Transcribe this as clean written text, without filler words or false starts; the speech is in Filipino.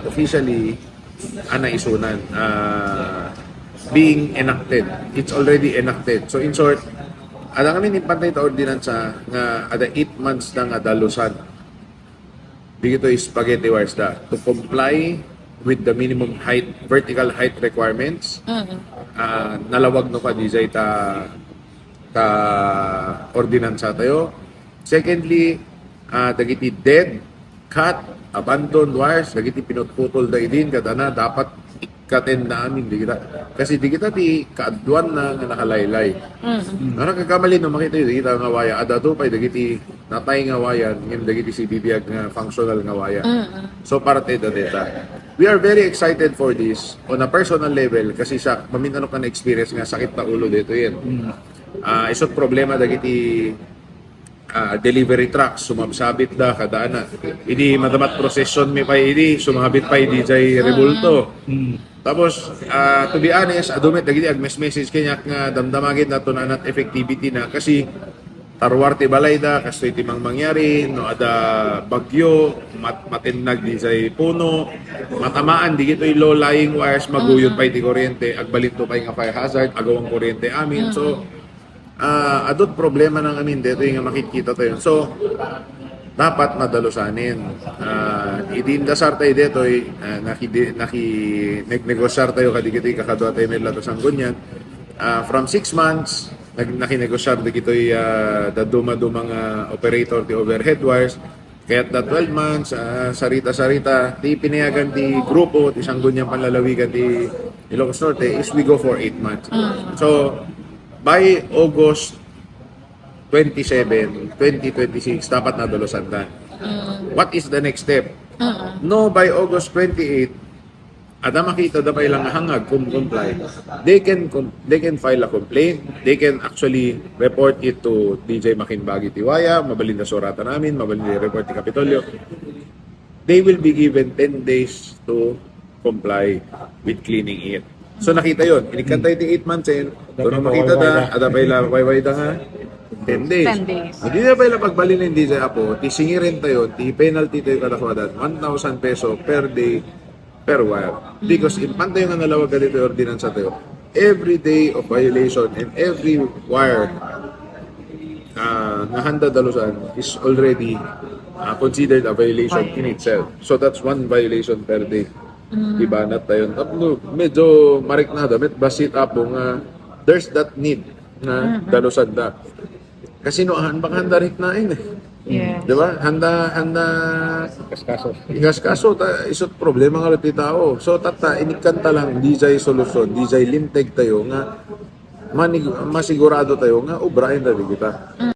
officially isunan being enacted. It's already enacted. So in short, ada kami ni pantay ta ordinansa nga ada 8 months na nga dalusan. Dito is spaghetti wires da to comply with the minimum height, vertical height requirements. Nalawag no pa DJ ta ordinansa tayo. Secondly, dagiti dead, cut, abandoned wires, dagiti pinutputol da idin kadana dapat ikaten na amin di kita. Kasi di kita di kaadwan na nga nakalaylay. Kagkamali no makita yun, di kita nga waya ada to pay dagiti natay nga wayan, ngem dagiti si bibiyag nga functional nga waya. So para tayo data. We are very excited for this on a personal level kasi sa maminano ka na experience nga sakit na ulo dito yan. Isot problema dagiti delivery trucks sumabsabit da kadana idi madamat procession mi pa idi sumabit pa idi jay rebulto. Tapos to be honest adumit dagiti ag message kanya nga damdamagid nato na not effectivity na kasi tarwarte balay da kastoy timang mangyari no ada bagyo matinag di jay puno matamaan di gitoy low lying wires maguyod pa iti kuryente agbalito pa nga fire hazard agawang kuryente amin. So adot problema ng amin dito yung makikita tayo. So, dapat madalusanin. Idindasar tayo dito, nakinegosyar tayo kadigito'y kakadwa tayo may lato sang gunyan. From 6 months, nakinegosyar digito'y daduma-dumang operator ti overhead wires. Kaya't na 12 months, sarita-sarita, di pinayagan ti grupo, ti isang gunyan panlalawigan ti Ilocos Norte, is we go for 8 months. So, by August 27, 2026, dapat nadulusan na. What is the next step? No, by August 28, ada makita da pa ilang hangag kung comply. They can file a complaint. They can actually report it to DJ Makinbagi Tiwaya, mabalin na surata namin, mabalin na report ni Kapitolyo. They will be given 10 days to comply with cleaning it. So nakita yon, inikantay ti 8 months doon makita da, ada pa ila wayway da nga 10 days. 10 days. Hindi na pa ila pagbalin hindi sa apo, ti singirin tayo, ti penalty tayo kadakwadan, 1,000 peso per day per wire. Because impantay nga nalawag ka dito ordinansa tayo, every day of violation and every wire na handa dalusan is already considered a violation in itself. So that's one violation per day. Diba na tayo medyo marik na damit basit apo nga there's that need na dalusan da kasi noan bang handa rik na Yes. diba handa kaskaso isot problema nga ti tao. So tata inikanta lang DJ solusyon DJ limteg tayo nga masigurado tayo nga ubrahin na kita.